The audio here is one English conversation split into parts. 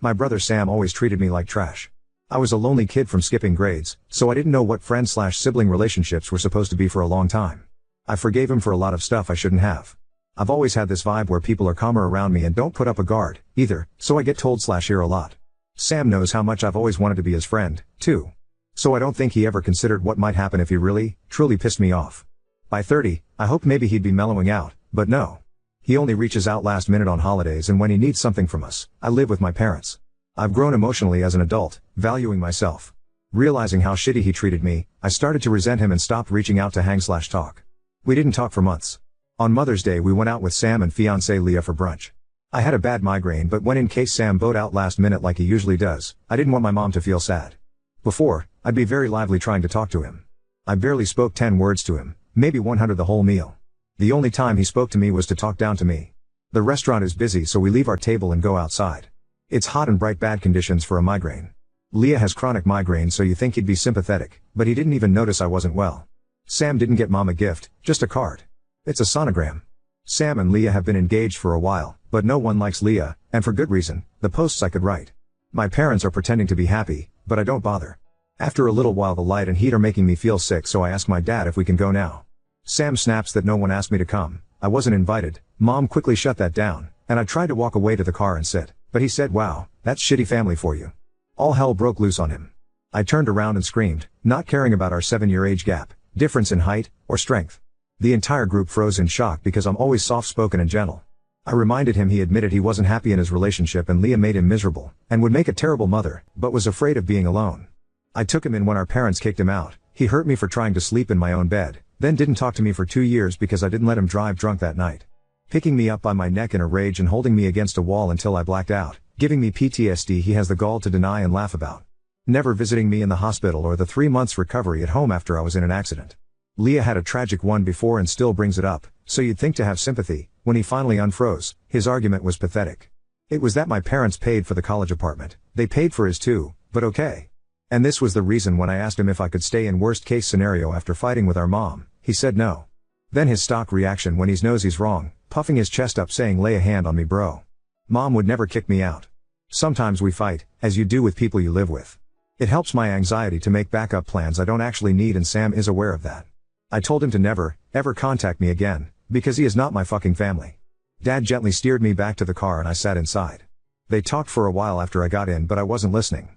My brother Sam always treated me like trash. I was a lonely kid from skipping grades, so I didn't know what friend/sibling relationships were supposed to be for a long time. I forgave him for a lot of stuff I shouldn't have. I've always had this vibe where people are calmer around me and don't put up a guard, either, so I get told/hear a lot. Sam knows how much I've always wanted to be his friend, too. So I don't think he ever considered what might happen if he really, truly pissed me off. By 30, I hoped maybe he'd be mellowing out, but no. He only reaches out last minute on holidays and when he needs something from us. I live with my parents. I've grown emotionally as an adult, valuing myself. Realizing how shitty he treated me, I started to resent him and stopped reaching out to hang/talk. We didn't talk for months. On Mother's Day we went out with Sam and fiancée Leah for brunch. I had a bad migraine but went in case Sam bowed out last minute like he usually does. I didn't want my mom to feel sad. Before, I'd be very lively trying to talk to him. I barely spoke 10 words to him, maybe 100 the whole meal. The only time he spoke to me was to talk down to me. The restaurant is busy so we leave our table and go outside. It's hot and bright, bad conditions for a migraine. Leah has chronic migraine so you think he'd be sympathetic, but he didn't even notice I wasn't well. Sam didn't get mom a gift, just a card. It's a sonogram. Sam and Leah have been engaged for a while, but no one likes Leah, and for good reason, the posts I could write. My parents are pretending to be happy, but I don't bother. After a little while the light and heat are making me feel sick so I ask my dad if we can go now. Sam snaps that no one asked me to come, I wasn't invited. Mom quickly shut that down, and I tried to walk away to the car and sit, but he said, "Wow, that's shitty family for you." All hell broke loose on him. I turned around and screamed, not caring about our 7-year age gap, difference in height, or strength. The entire group froze in shock because I'm always soft-spoken and gentle. I reminded him he admitted he wasn't happy in his relationship and Leah made him miserable, and would make a terrible mother, but was afraid of being alone. I took him in when our parents kicked him out. He hurt me for trying to sleep in my own bed, then didn't talk to me for 2 years because I didn't let him drive drunk that night. Picking me up by my neck in a rage and holding me against a wall until I blacked out, giving me PTSD he has the gall to deny and laugh about. Never visiting me in the hospital or the 3 months recovery at home after I was in an accident. Leah had a tragic one before and still brings it up, so you'd think to have sympathy. When he finally unfroze, his argument was pathetic. It was that my parents paid for the college apartment, they paid for his too, but okay. And this was the reason when I asked him if I could stay in worst case scenario after fighting with our mom, he said no. Then his stock reaction when he knows he's wrong, puffing his chest up saying lay a hand on me bro. Mom would never kick me out. Sometimes we fight, as you do with people you live with. It helps my anxiety to make backup plans I don't actually need and Sam is aware of that. I told him to never, ever contact me again, because he is not my fucking family. Dad gently steered me back to the car and I sat inside. They talked for a while after I got in but I wasn't listening.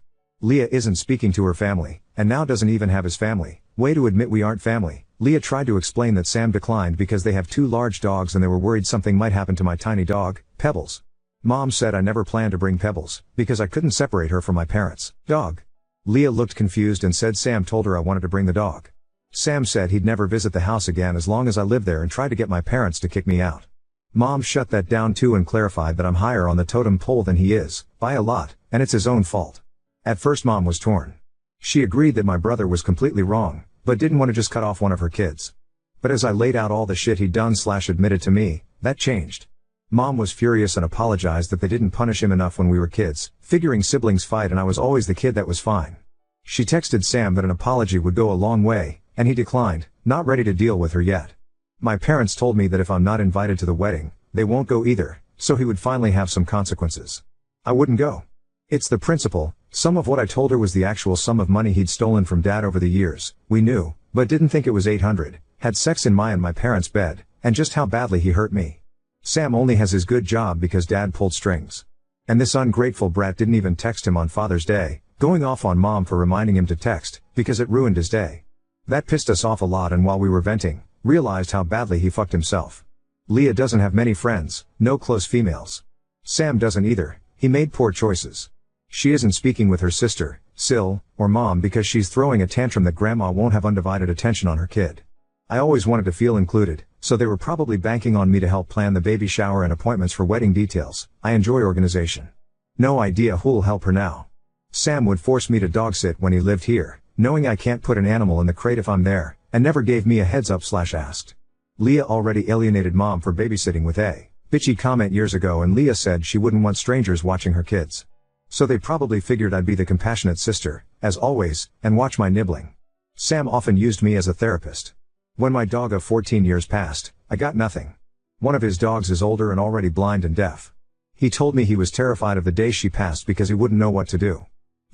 Leah isn't speaking to her family, and now doesn't even have his family. Way to admit we aren't family. Leah tried to explain that Sam declined because they have 2 large dogs and they were worried something might happen to my tiny dog, Pebbles. Mom said I never planned to bring Pebbles, because I couldn't separate her from my parents' dog. Leah looked confused and said Sam told her I wanted to bring the dog. Sam said he'd never visit the house again as long as I lived there and tried to get my parents to kick me out. Mom shut that down too and clarified that I'm higher on the totem pole than he is, by a lot, and it's his own fault. At first Mom was torn. She agreed that my brother was completely wrong, but didn't want to just cut off one of her kids. But as I laid out all the shit he'd done/admitted to me, that changed. Mom was furious and apologized that they didn't punish him enough when we were kids, figuring siblings fight and I was always the kid that was fine. She texted Sam that an apology would go a long way, and he declined, not ready to deal with her yet. My parents told me that if I'm not invited to the wedding, they won't go either, so he would finally have some consequences. I wouldn't go. It's the principle. Some of what I told her was the actual sum of money he'd stolen from Dad over the years. We knew, but didn't think it was 800, had sex in my and my parents' bed, and just how badly he hurt me. Sam only has his good job because Dad pulled strings. And this ungrateful brat didn't even text him on Father's Day, going off on Mom for reminding him to text, because it ruined his day. That pissed us off a lot and while we were venting, realized how badly he fucked himself. Leah doesn't have many friends, no close females. Sam doesn't either, he made poor choices. She isn't speaking with her sister, Sil, or Mom because she's throwing a tantrum that Grandma won't have undivided attention on her kid. I always wanted to feel included, so they were probably banking on me to help plan the baby shower and appointments for wedding details. I enjoy organization. No idea who'll help her now. Sam would force me to dog sit when he lived here, knowing I can't put an animal in the crate if I'm there, and never gave me a heads up/asked. Leah already alienated Mom for babysitting with a bitchy comment years ago and Leah said she wouldn't want strangers watching her kids. So they probably figured I'd be the compassionate sister, as always, and watch my nibbling. Sam often used me as a therapist. When my dog of 14 years passed, I got nothing. One of his dogs is older and already blind and deaf. He told me he was terrified of the day she passed because he wouldn't know what to do.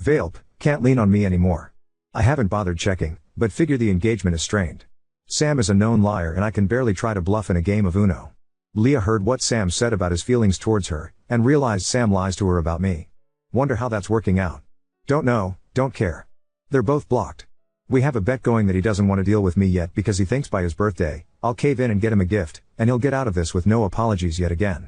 Vape, can't lean on me anymore. I haven't bothered checking, but figure the engagement is strained. Sam is a known liar and I can barely try to bluff in a game of Uno. Leah heard what Sam said about his feelings towards her, and realized Sam lies to her about me. Wonder how that's working out. Don't know, don't care. They're both blocked. We have a bet going that he doesn't want to deal with me yet because he thinks by his birthday, I'll cave in and get him a gift, and he'll get out of this with no apologies yet again.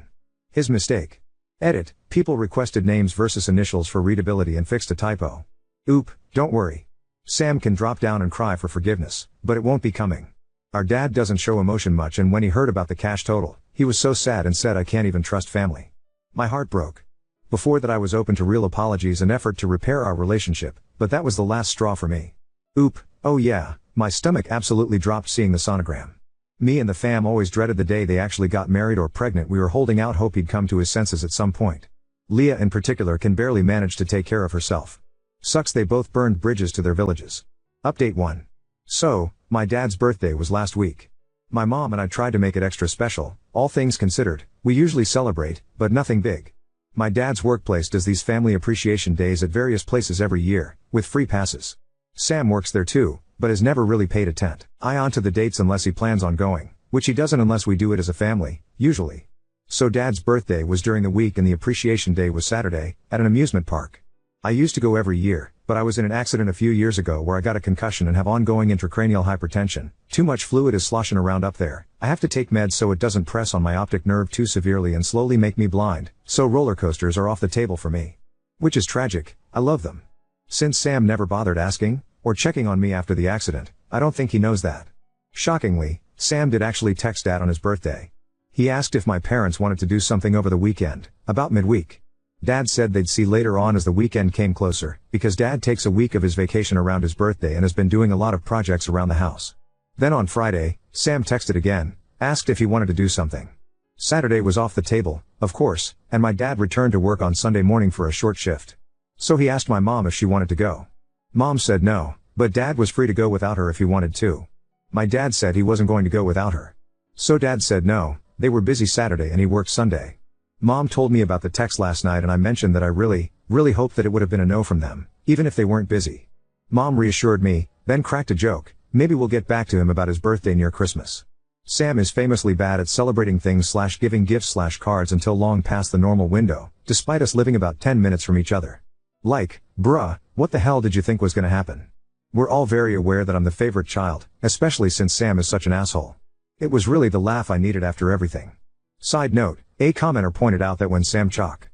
His mistake. Edit, people requested names versus initials for readability and fixed a typo. Oop, don't worry. Sam can drop down and cry for forgiveness, but it won't be coming. Our dad doesn't show emotion much, and when he heard about the cash total, he was so sad and said I can't even trust family. My heart broke. Before that I was open to real apologies and effort to repair our relationship, but that was the last straw for me. Oop, oh yeah, my stomach absolutely dropped seeing the sonogram. Me and the fam always dreaded the day they actually got married or pregnant. We were holding out hope he'd come to his senses at some point. Leah in particular can barely manage to take care of herself. Sucks they both burned bridges to their villages. Update 1. So, my dad's birthday was last week. My mom and I tried to make it extra special, all things considered. We usually celebrate, but nothing big. My dad's workplace does these family appreciation days at various places every year, with free passes. Sam works there too, but has never really paid eye onto the dates unless he plans on going, which he doesn't unless we do it as a family, usually. So dad's birthday was during the week and the appreciation day was Saturday, at an amusement park. I used to go every year, but I was in an accident a few years ago where I got a concussion and have ongoing intracranial hypertension. Too much fluid is sloshing around up there. I have to take meds so it doesn't press on my optic nerve too severely and slowly make me blind, so roller coasters are off the table for me. Which is tragic, I love them. Since Sam never bothered asking, or checking on me after the accident, I don't think he knows that. Shockingly, Sam did actually text Dad on his birthday. He asked if my parents wanted to do something over the weekend, about midweek. Dad said they'd see later on as the weekend came closer, because Dad takes a week of his vacation around his birthday and has been doing a lot of projects around the house. Then on Friday, Sam texted again, asked if he wanted to do something. Saturday was off the table, of course, and my dad returned to work on Sunday morning for a short shift. So he asked my mom if she wanted to go. Mom said no, but Dad was free to go without her if he wanted to. My dad said he wasn't going to go without her. So Dad said no, they were busy Saturday and he worked Sunday. Mom told me about the text last night and I mentioned that I really hoped that it would have been a no from them, even if they weren't busy. Mom reassured me, then cracked a joke, maybe we'll get back to him about his birthday near Christmas. Sam is famously bad at celebrating things / giving gifts / cards until long past the normal window, despite us living about 10 minutes from each other. Like, bruh, what the hell did you think was gonna happen? We're all very aware that I'm the favorite child, especially since Sam is such an asshole. It was really the laugh I needed after everything. Side note, a commenter pointed out that when Sam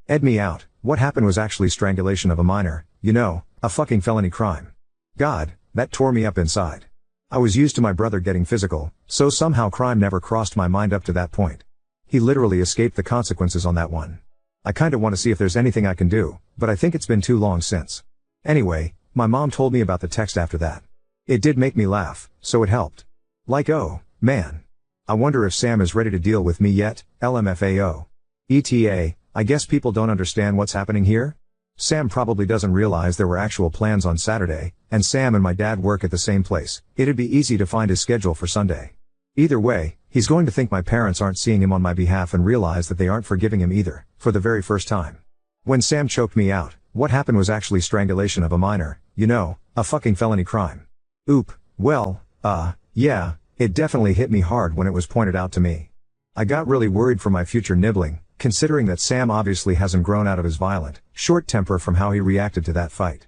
Ed me out, what happened was actually strangulation of a minor, a fucking felony crime. God, that tore me up inside. I was used to my brother getting physical, so somehow crime never crossed my mind up to that point. He literally escaped the consequences on that one. I kinda wanna see if there's anything I can do, but I think it's been too long since. Anyway, my mom told me about the text after that. It did make me laugh, so it helped. Like, oh, man. I wonder if Sam is ready to deal with me yet, LMFAO. ETA, I guess people don't understand what's happening here? Sam probably doesn't realize there were actual plans on Saturday, and Sam and my dad work at the same place. It'd be easy to find his schedule for Sunday. Either way, he's going to think my parents aren't seeing him on my behalf and realize that they aren't forgiving him either, for the very first time. When Sam choked me out, what happened was actually strangulation of a minor, a fucking felony crime. Oop, well, yeah, it definitely hit me hard when it was pointed out to me. I got really worried for my future nibbling, considering that Sam obviously hasn't grown out of his violent, short temper from how he reacted to that fight.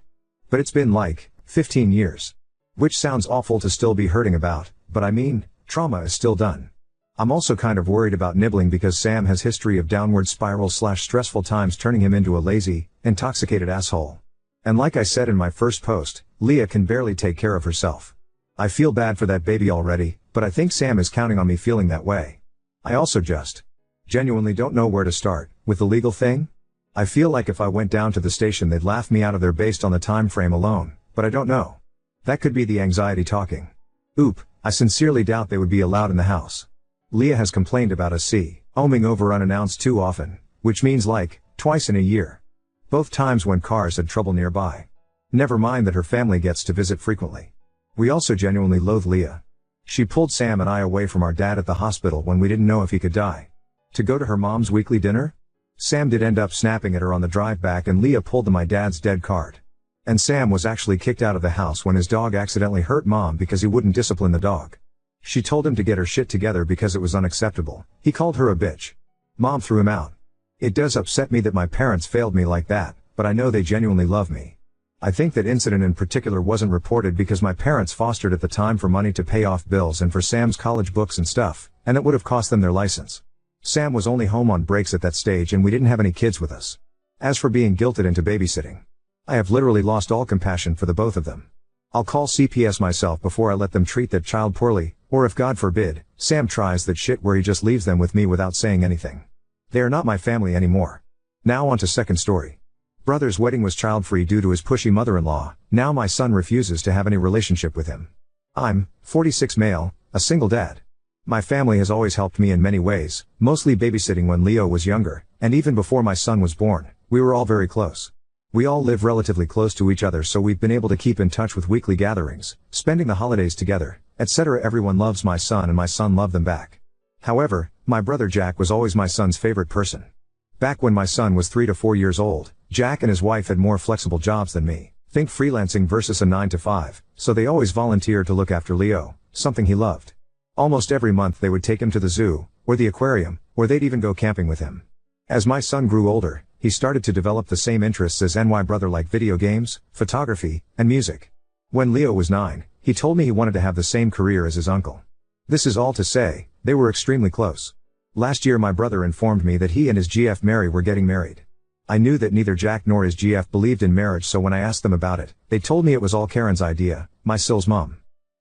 But it's been like, 15 years. Which sounds awful to still be hurting about, but I mean, trauma is still done. I'm also kind of worried about nibbling because Sam has history of downward spiral / stressful times turning him into a lazy, intoxicated asshole. And like I said in my first post, Leah can barely take care of herself. I feel bad for that baby already, but I think Sam is counting on me feeling that way. I also genuinely don't know where to start, with the legal thing? I feel like if I went down to the station they'd laugh me out of there based on the time frame alone, but I don't know. That could be the anxiety talking. Oop, I sincerely doubt they would be allowed in the house. Leah has complained about us oming over unannounced too often, which means like, twice in a year. Both times when cars had trouble nearby. Never mind that her family gets to visit frequently. We also genuinely loathe Leah. She pulled Sam and I away from our dad at the hospital when we didn't know if he could die. To go to her mom's weekly dinner? Sam did end up snapping at her on the drive back and Leah pulled my dad's dead card. And Sam was actually kicked out of the house when his dog accidentally hurt Mom because he wouldn't discipline the dog. She told him to get her shit together because it was unacceptable. He called her a bitch. Mom threw him out. It does upset me that my parents failed me like that, but I know they genuinely love me. I think that incident in particular wasn't reported because my parents fostered at the time for money to pay off bills and for Sam's college books and stuff, and it would have cost them their license. Sam was only home on breaks at that stage and we didn't have any kids with us. As for being guilted into babysitting, I have literally lost all compassion for the both of them. I'll call CPS myself before I let them treat that child poorly, or if God forbid, Sam tries that shit where he just leaves them with me without saying anything. They are not my family anymore. Now on to second story. Brother's wedding was child-free due to his pushy mother-in-law. Now my son refuses to have any relationship with him. I'm 46 male, a single dad. My family has always helped me in many ways, mostly babysitting when Leo was younger, and even before my son was born, we were all very close. We all live relatively close to each other, so we've been able to keep in touch with weekly gatherings, spending the holidays together, etc. Everyone loves my son and my son loved them back. However, my brother Jack was always my son's favorite person. Back when my son was 3 to 4 years old, Jack and his wife had more flexible jobs than me. Think freelancing versus a 9 to 5, so they always volunteered to look after Leo, something he loved. Almost every month they would take him to the zoo, or the aquarium, or they'd even go camping with him. As my son grew older, he started to develop the same interests as my brother, like video games, photography, and music. When Leo was 9, he told me he wanted to have the same career as his uncle. This is all to say, they were extremely close. Last year my brother informed me that he and his GF Mary were getting married. I knew that neither Jack nor his GF believed in marriage, so when I asked them about it, they told me it was all Karen's idea, my Sil's mom.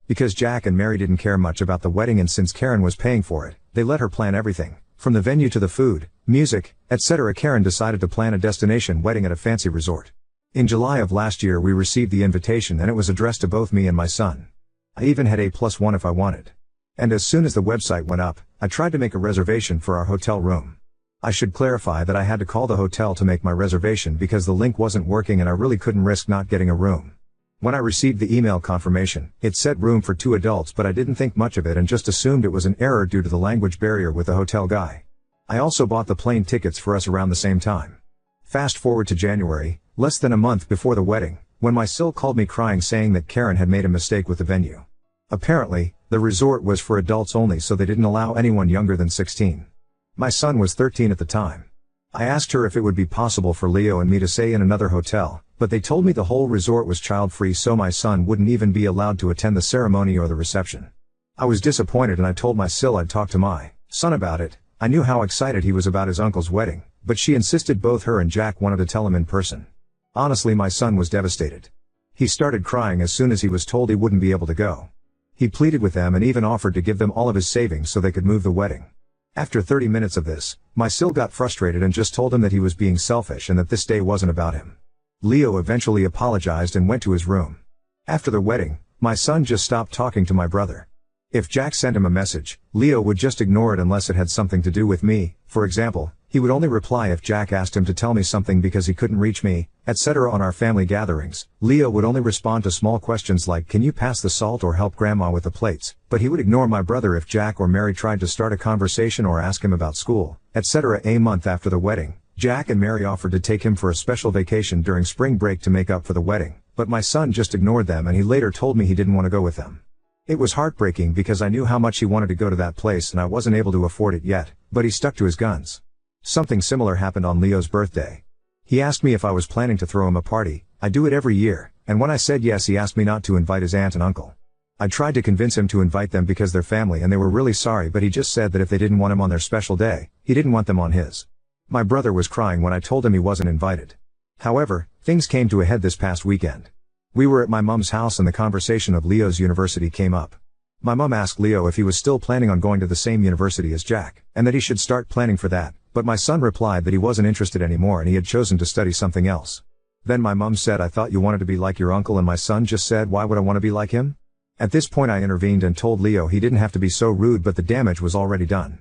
Because Jack and Mary didn't care much about the wedding, and since Karen was paying for it, they let her plan everything, from the venue to the food, music, etc. Karen decided to plan a destination wedding at a fancy resort. In July of last year we received the invitation and it was addressed to both me and my son. I even had A+1 if I wanted. And as soon as the website went up, I tried to make a reservation for our hotel room. I should clarify that I had to call the hotel to make my reservation because the link wasn't working and I really couldn't risk not getting a room. When I received the email confirmation, it said room for 2 adults, but I didn't think much of it and just assumed it was an error due to the language barrier with the hotel guy. I also bought the plane tickets for us around the same time. Fast forward to January, less than a month before the wedding, when my Sil called me crying saying that Karen had made a mistake with the venue. Apparently, the resort was for adults only, so they didn't allow anyone younger than 16. My son was 13 at the time. I asked her if it would be possible for Leo and me to stay in another hotel, but they told me the whole resort was child-free, so my son wouldn't even be allowed to attend the ceremony or the reception. I was disappointed and I told my Sil I'd talk to my son about it. I knew how excited he was about his uncle's wedding, but she insisted both her and Jack wanted to tell him in person. Honestly, my son was devastated. He started crying as soon as he was told he wouldn't be able to go. He pleaded with them and even offered to give them all of his savings so they could move the wedding. After 30 minutes of this, my Sil got frustrated and just told him that he was being selfish and that this day wasn't about him. Leo eventually apologized and went to his room. After the wedding, my son just stopped talking to my brother. If Jack sent him a message, Leo would just ignore it unless it had something to do with me. For example, he would only reply if Jack asked him to tell me something because he couldn't reach me, etc. On our family gatherings, Leo would only respond to small questions like, "Can you pass the salt or help grandma with the plates?" But he would ignore my brother if Jack or Mary tried to start a conversation or ask him about school, etc. A month after the wedding, Jack and Mary offered to take him for a special vacation during spring break to make up for the wedding, but my son just ignored them and he later told me he didn't want to go with them. It was heartbreaking because I knew how much he wanted to go to that place and I wasn't able to afford it yet, but he stuck to his guns. Something similar happened on Leo's birthday. He asked me if I was planning to throw him a party. I do it every year, and when I said yes, he asked me not to invite his aunt and uncle. I tried to convince him to invite them because they're family and they were really sorry, but he just said that if they didn't want him on their special day, he didn't want them on his. My brother was crying when I told him he wasn't invited. However, things came to a head this past weekend. We were at my mom's house and the conversation of Leo's university came up. My mom asked Leo if he was still planning on going to the same university as Jack, and that he should start planning for that, but my son replied that he wasn't interested anymore and he had chosen to study something else. Then my mom said, "I thought you wanted to be like your uncle," and my son just said, "Why would I want to be like him?" At this point I intervened and told Leo he didn't have to be so rude, but the damage was already done.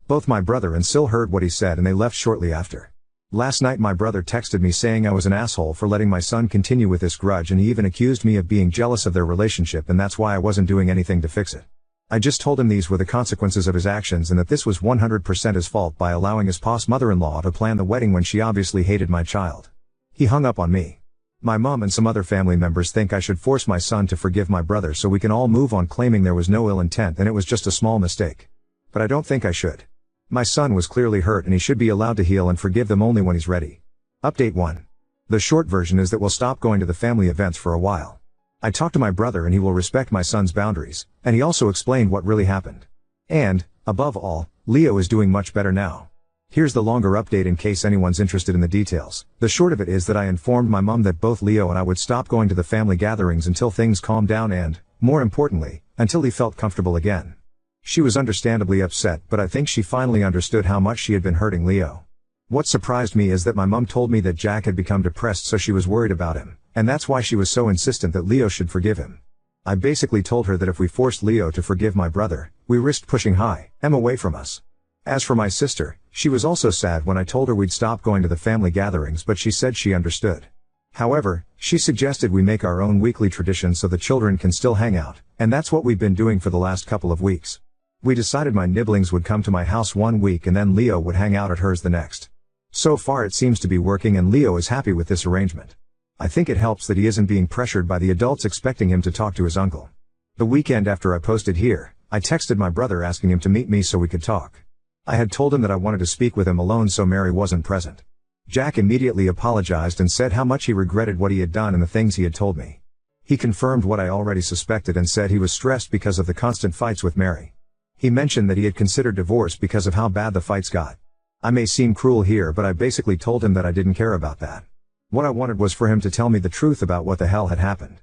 Both my brother and Sil heard what he said and they left shortly after. Last night my brother texted me saying I was an asshole for letting my son continue with this grudge, and he even accused me of being jealous of their relationship and that's why I wasn't doing anything to fix it. I just told him these were the consequences of his actions and that this was 100% his fault by allowing his pos mother-in-law to plan the wedding when she obviously hated my child. He hung up on me. My mom and some other family members think I should force my son to forgive my brother so we can all move on, claiming there was no ill intent and it was just a small mistake. But I don't think I should. My son was clearly hurt and he should be allowed to heal and forgive them only when he's ready. Update 1. The short version is that we'll stop going to the family events for a while. I talked to my brother and he will respect my son's boundaries, and he also explained what really happened. And, above all, Leo is doing much better now. Here's the longer update in case anyone's interested in the details. The short of it is that I informed my mom that both Leo and I would stop going to the family gatherings until things calmed down and, more importantly, until he felt comfortable again. She was understandably upset, but I think she finally understood how much she had been hurting Leo. What surprised me is that my mom told me that Jack had become depressed, so she was worried about him, and that's why she was so insistent that Leo should forgive him. I basically told her that if we forced Leo to forgive my brother, we risked pushing him away from us. As for my sister, she was also sad when I told her we'd stop going to the family gatherings, but she said she understood. However, she suggested we make our own weekly tradition so the children can still hang out, and that's what we've been doing for the last couple of weeks. We decided my nibblings would come to my house one week and then Leo would hang out at hers the next. So far it seems to be working and Leo is happy with this arrangement. I think it helps that he isn't being pressured by the adults expecting him to talk to his uncle. The weekend after I posted here, I texted my brother asking him to meet me so we could talk. I had told him that I wanted to speak with him alone so Mary wasn't present. Jack immediately apologized and said how much he regretted what he had done and the things he had told me. He confirmed what I already suspected and said he was stressed because of the constant fights with Mary. He mentioned that he had considered divorce because of how bad the fights got. I may seem cruel here, but I basically told him that I didn't care about that. What I wanted was for him to tell me the truth about what the hell had happened.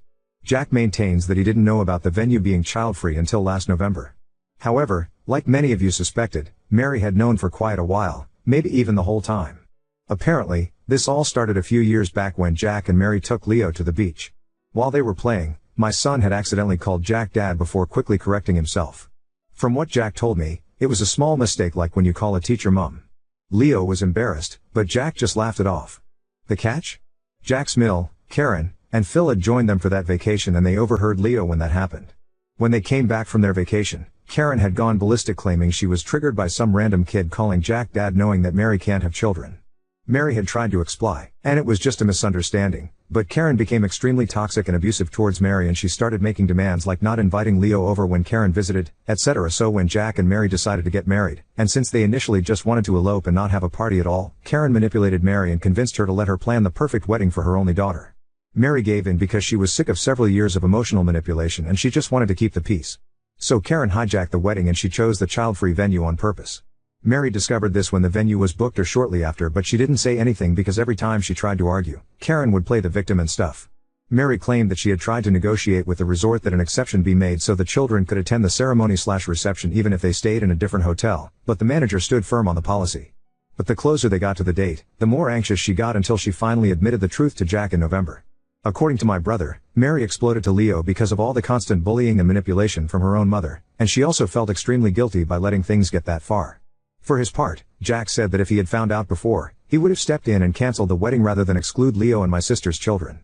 Jack maintains that he didn't know about the venue being child-free until last November. However, like many of you suspected, Mary had known for quite a while, maybe even the whole time. Apparently, this all started a few years back when Jack and Mary took Leo to the beach. While they were playing, my son had accidentally called Jack Dad before quickly correcting himself. From what Jack told me, it was a small mistake like when you call a teacher mom. Leo was embarrassed, but Jack just laughed it off. The catch? Jack's Mill, Karen, and Phil had joined them for that vacation and they overheard Leo when that happened. When they came back from their vacation, Karen had gone ballistic claiming she was triggered by some random kid calling Jack Dad knowing that Mary can't have children. Mary had tried to explain, and it was just a misunderstanding, but Karen became extremely toxic and abusive towards Mary and she started making demands like not inviting Leo over when Karen visited, etc. So when Jack and Mary decided to get married, and since they initially just wanted to elope and not have a party at all, Karen manipulated Mary and convinced her to let her plan the perfect wedding for her only daughter. Mary gave in because she was sick of several years of emotional manipulation and she just wanted to keep the peace. So Karen hijacked the wedding and she chose the child-free venue on purpose. Mary discovered this when the venue was booked or shortly after, but she didn't say anything because every time she tried to argue, Karen would play the victim and stuff. Mary claimed that she had tried to negotiate with the resort that an exception be made so the children could attend the ceremony/reception even if they stayed in a different hotel, but the manager stood firm on the policy. But the closer they got to the date, the more anxious she got until she finally admitted the truth to Jack in November. According to my brother, Mary exploded to Leo because of all the constant bullying and manipulation from her own mother, and she also felt extremely guilty by letting things get that far. For his part, Jack said that if he had found out before, he would have stepped in and canceled the wedding rather than exclude Leo and my sister's children.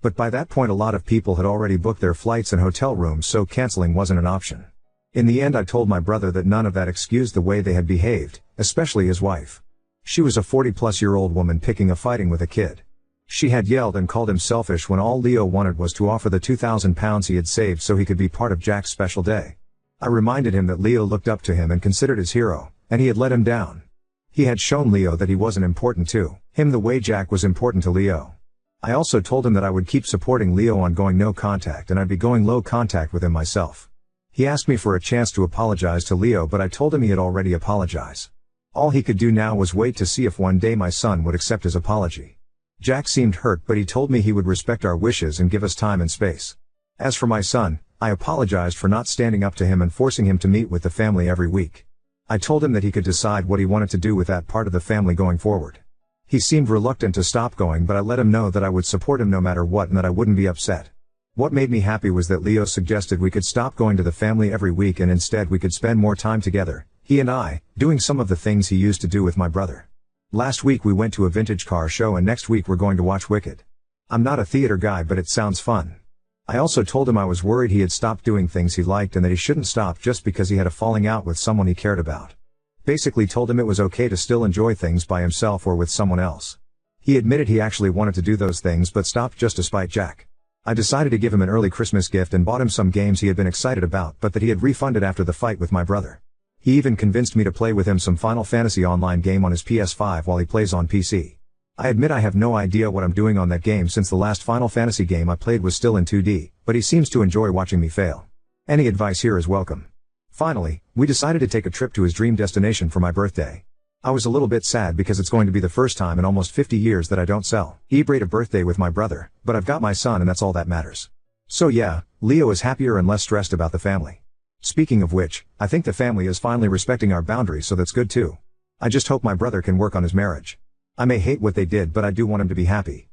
But by that point a lot of people had already booked their flights and hotel rooms, so canceling wasn't an option. In the end I told my brother that none of that excused the way they had behaved, especially his wife. She was a 40-plus-year-old woman picking a fighting with a kid. She had yelled and called him selfish when all Leo wanted was to offer the £2,000 he had saved so he could be part of Jack's special day. I reminded him that Leo looked up to him and considered his hero, and he had let him down. He had shown Leo that he wasn't important to him the way Jack was important to Leo. I also told him that I would keep supporting Leo on going no contact and I'd be going low contact with him myself. He asked me for a chance to apologize to Leo, but I told him he had already apologized. All he could do now was wait to see if one day my son would accept his apology. Jack seemed hurt, but he told me he would respect our wishes and give us time and space. As for my son, I apologized for not standing up to him and forcing him to meet with the family every week. I told him that he could decide what he wanted to do with that part of the family going forward. He seemed reluctant to stop going, but I let him know that I would support him no matter what and that I wouldn't be upset. What made me happy was that Leo suggested we could stop going to the family every week and instead we could spend more time together, he and I, doing some of the things he used to do with my brother. Last week we went to a vintage car show and next week we're going to watch Wicked. I'm not a theater guy, but it sounds fun. I also told him I was worried he had stopped doing things he liked and that he shouldn't stop just because he had a falling out with someone he cared about. Basically told him it was okay to still enjoy things by himself or with someone else. He admitted he actually wanted to do those things but stopped just to spite Jack. I decided to give him an early Christmas gift and bought him some games he had been excited about but that he had refunded after the fight with my brother. He even convinced me to play with him some Final Fantasy online game on his PS5 while he plays on PC. I admit I have no idea what I'm doing on that game since the last Final Fantasy game I played was still in 2D, but he seems to enjoy watching me fail. Any advice here is welcome. Finally, we decided to take a trip to his dream destination for my birthday. I was a little bit sad because it's going to be the first time in almost 50 years that I don't celebrate a birthday with my brother, but I've got my son and that's all that matters. So yeah, Leo is happier and less stressed about the family. Speaking of which, I think the family is finally respecting our boundaries, so that's good too. I just hope my brother can work on his marriage. I may hate what they did, but I do want him to be happy.